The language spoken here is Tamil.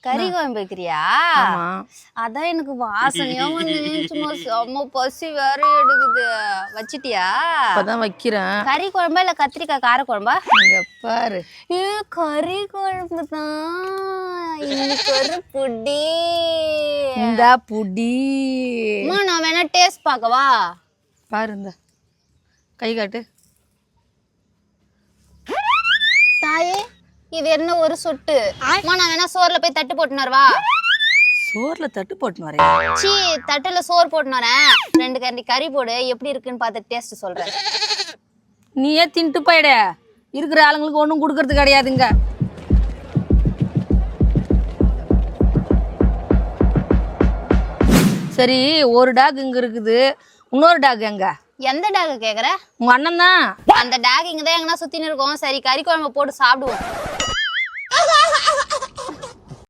கறி குழம்பு வைக்கிறியா? அதான் எனக்கு வாசனையா வந்து சும்மா செம்ம பசி வேற எடுக்குது. வச்சிட்டியா? இப்பதான் வைக்கிறேன். கறி குழம்பா இல்ல கத்திரிக்காய் கார குழம்பா? இங்க பாரு. கறி குழம்பு தான். இன்னைக்கு ஒரு புடி. இந்த புடி. நான் வேணா டேஸ்ட் பார்க்கவா? பாரு இந்த கை காட்டு. தாயே இது என்ன ஒரு சொட்டு? நான் வேணா சோறுல போய் தட்டு போட்டுனு வா. சோறுல தட்டு போட்டுன்னு வரேன். சீ, தட்டுல சோறு போட்டுனு வரேன். 2 கரண்டி கறி போடு, எப்படி இருக்குன்னு பார்த்து டேஸ்ட் சொல்றேன். நீயே தின்ட்டு போயிட. இருக்கிற ஆளுங்களுக்கு ஒன்றும் கொடுக்கறது கிடையாதுங்க. சரி, ஒரு டாக் இங்க இருக்குது, இன்னொரு டாக் எங்க? எந்த டாக் கேக்குற? உங்க அண்ணன் தான். அந்த டாக் இங்கதான் எங்கன்னா சுத்தின்னு இருக்கோம். சரி, கறி குழம்பு போட்டு சாப்பிடுவோம்.